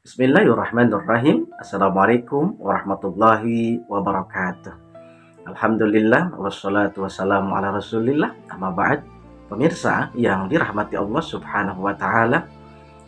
Bismillahirrahmanirrahim. Assalamualaikum warahmatullahi wabarakatuh. Alhamdulillah wassalatu wassalamu ala Rasulillah. Amma ba'd. Pemirsa yang dirahmati Allah Subhanahu wa taala,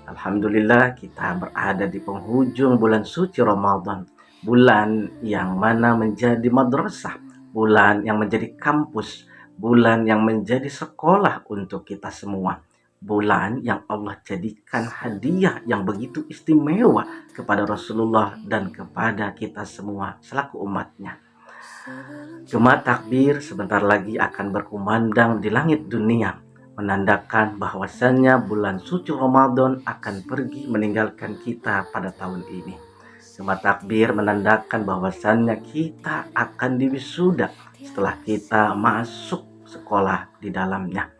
alhamdulillah kita berada di penghujung bulan suci Ramadan. Bulan yang mana menjadi madrasah, bulan yang menjadi kampus, bulan yang menjadi sekolah untuk kita semua. Bulan yang Allah jadikan hadiah yang begitu istimewa kepada Rasulullah dan kepada kita semua selaku umatnya. Gema takbir sebentar lagi akan berkumandang di langit dunia, menandakan bahwasannya bulan suci Ramadan akan pergi meninggalkan kita pada tahun ini. Gema takbir menandakan bahwasannya kita akan diwisuda setelah kita masuk sekolah di dalamnya.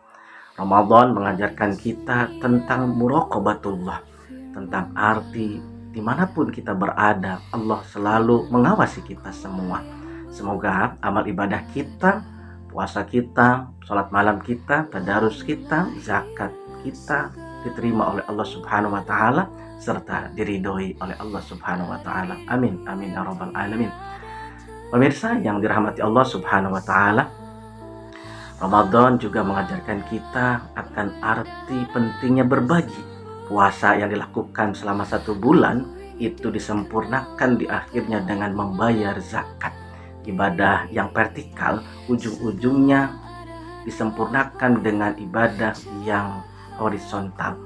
Ramadan mengajarkan kita tentang muraqabatullah, tentang arti dimanapun kita berada, Allah selalu mengawasi kita semua. Semoga amal ibadah kita, puasa kita, sholat malam kita, tadarus kita, zakat kita diterima oleh Allah Subhanahu wa taala serta diridhoi oleh Allah Subhanahu wa taala. Amin amin ya rabbal alamin. Pemirsa yang dirahmati Allah Subhanahu wa taala, Ramadan juga mengajarkan kita akan arti pentingnya berbagi. Puasa yang dilakukan selama 1 bulan itu disempurnakan di akhirnya dengan membayar zakat. Ibadah yang vertikal ujung-ujungnya disempurnakan dengan ibadah yang horizontal.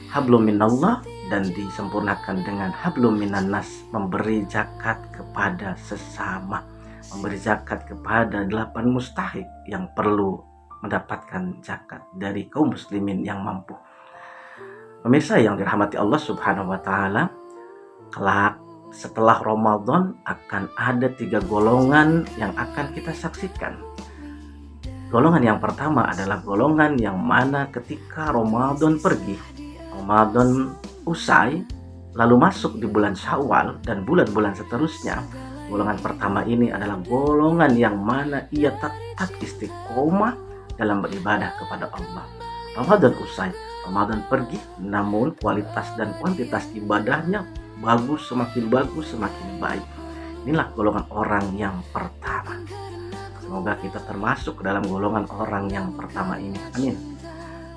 Hablum minallah dan disempurnakan dengan hablum minannas, memberi zakat kepada sesama, memberi zakat kepada 8 mustahik yang perlu mendapatkan zakat dari kaum muslimin yang mampu. Pemirsa yang dirahmati Allah Subhanahu wa taala, kelak setelah Ramadan akan ada 3 golongan yang akan kita saksikan. Golongan yang pertama adalah golongan yang mana ketika Ramadan pergi, Ramadan usai, lalu masuk di bulan Syawal dan bulan-bulan seterusnya. Golongan pertama ini adalah golongan yang mana ia tetap istiqomah dalam beribadah kepada Allah. Ramadan usai, Ramadan pergi, namun kualitas dan kuantitas ibadahnya bagus, semakin baik. Inilah golongan orang yang pertama. Semoga kita termasuk ke dalam golongan orang yang pertama ini. Amin.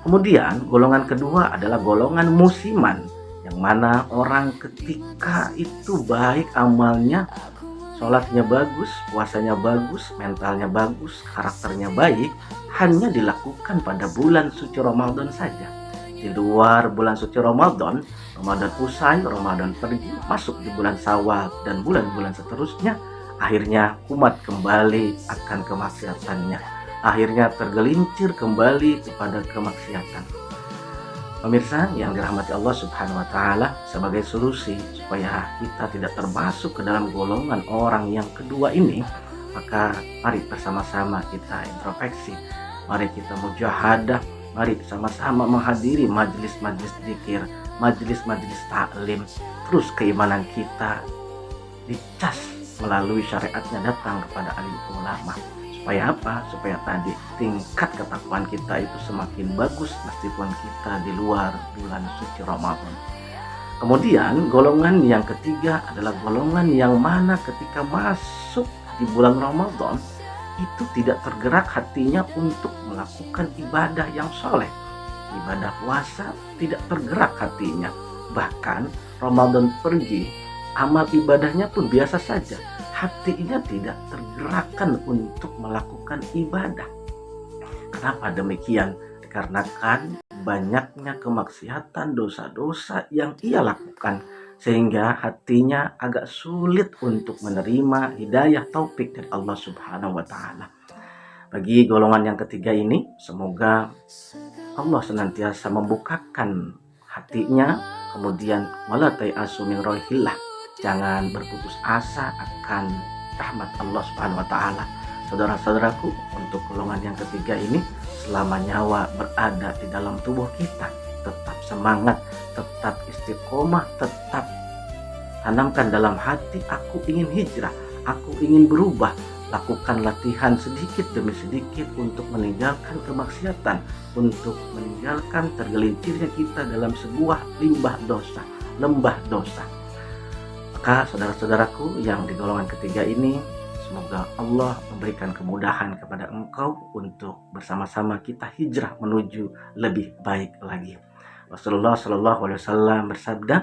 Kemudian golongan kedua adalah golongan musiman, yang mana orang ketika itu baik amalnya, sholatnya bagus, puasanya bagus, mentalnya bagus, karakternya baik, hanya dilakukan pada bulan suci Ramadan saja. Di luar bulan suci Ramadan, Ramadan usai, Ramadan pergi, masuk di bulan Syawal dan bulan-bulan seterusnya, akhirnya kumat kembali akan kemaksiatannya. Akhirnya tergelincir kembali kepada kemaksiatan. Pemirsa yang dirahmati Allah Subhanahu wa taala, sebagai solusi supaya kita tidak termasuk ke dalam golongan orang yang kedua ini, maka mari bersama-sama kita introspeksi, mari kita mujahadah, mari sama-sama menghadiri majelis-majelis zikir, majelis-majelis taklim, terus keimanan kita dicas melalui syariatnya datang kepada alim ulama. Supaya apa? Supaya tadi tingkat ketakwaan kita itu semakin bagus meskipun kita di luar bulan suci Ramadan. Kemudian golongan yang ketiga adalah golongan yang mana ketika masuk di bulan Ramadan itu tidak tergerak hatinya untuk melakukan ibadah yang soleh. Ibadah puasa tidak tergerak hatinya. Bahkan Ramadan pergi, amal ibadahnya pun biasa saja. Hatinya tidak tergerakkan untuk melakukan ibadah. Kenapa demikian? Dikarenakan banyaknya kemaksiatan, dosa-dosa yang ia lakukan, sehingga hatinya agak sulit untuk menerima hidayah taufik dari Allah Subhanahu wa taala. Bagi golongan yang ketiga ini, semoga Allah senantiasa membukakan hatinya, kemudian wala tayasu min rohillah, jangan berputus asa akan rahmat Allah Subhanahu wa taala. Saudara-saudaraku, untuk golongan yang ketiga ini, selama nyawa berada di dalam tubuh kita, tetap semangat, tetap istiqomah, tetap tanamkan dalam hati, aku ingin hijrah, aku ingin berubah. Lakukan latihan sedikit demi sedikit untuk meninggalkan kemaksiatan, untuk meninggalkan tergelincirnya kita dalam sebuah limbah dosa. lembah dosa. Maka saudara-saudaraku yang di golongan ketiga ini, semoga Allah memberikan kemudahan kepada engkau untuk bersama-sama kita hijrah menuju lebih baik lagi. Rasulullah Shallallahu Alaihi Wasallam bersabda,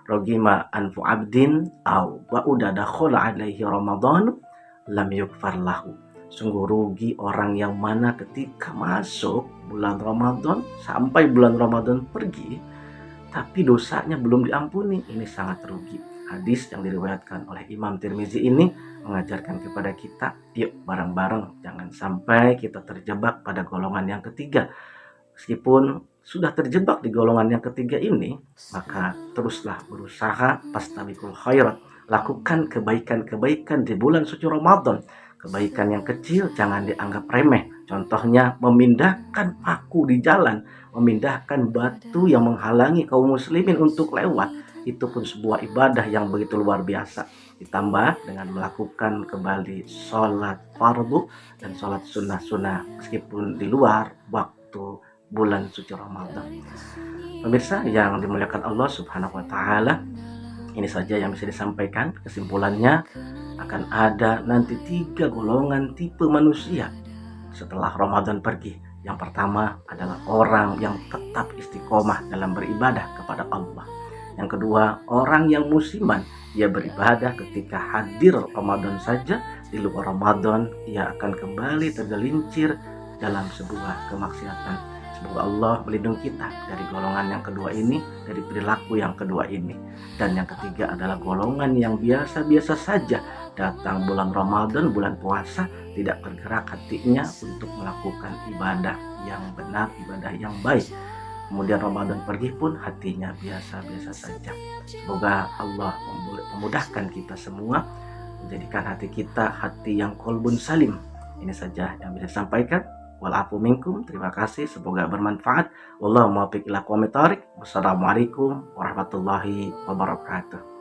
"Rogima anfu abdin au wa udah dakhala alaihi Ramadan lam yukfar lahu." Sungguh rugi orang yang mana ketika masuk bulan Ramadan sampai bulan Ramadan pergi, tapi dosanya belum diampuni. Ini sangat rugi. Hadis yang diriwayatkan oleh Imam Tirmizi ini mengajarkan kepada kita, yuk bareng-bareng jangan sampai kita terjebak pada golongan yang ketiga. Meskipun sudah terjebak di golongan yang ketiga ini, maka teruslah berusaha fastabiqul khairat. Lakukan kebaikan-kebaikan di bulan suci Ramadan. Kebaikan yang kecil jangan dianggap remeh. Contohnya memindahkan paku di jalan, memindahkan batu yang menghalangi kaum muslimin untuk lewat. Itu pun sebuah ibadah yang begitu luar biasa. Ditambah dengan melakukan kembali sholat fardu dan sholat sunnah-sunnah meskipun di luar waktu bulan suci Ramadan. Pemirsa yang dimuliakan Allah Subhanahu wa Ta'ala, ini saja yang bisa disampaikan. Kesimpulannya, akan ada nanti 3 golongan tipe manusia setelah Ramadan pergi. Yang pertama adalah orang yang tetap istiqomah dalam beribadah kepada Allah. Yang kedua, orang yang musiman, ia beribadah ketika hadir Ramadan saja. Di luar Ramadan ia akan kembali tergelincir dalam sebuah kemaksiatan. Semoga Allah melindungi kita dari golongan yang kedua ini, dari perilaku yang kedua ini. Dan yang ketiga adalah golongan yang biasa-biasa saja. Datang bulan Ramadan, bulan puasa, tidak bergerak hatinya untuk melakukan ibadah yang benar, ibadah yang baik. Kemudian Ramadan pergi pun hatinya biasa-biasa saja. Semoga Allah memudahkan kita semua, menjadikan hati kita hati yang qalbun salim. Ini saja yang bisa disampaikan. Walafu minkum, terima kasih, semoga bermanfaat. Wallahu muwaffiq ila aqwamit thoriq. Wassalamualaikum warahmatullahi wabarakatuh.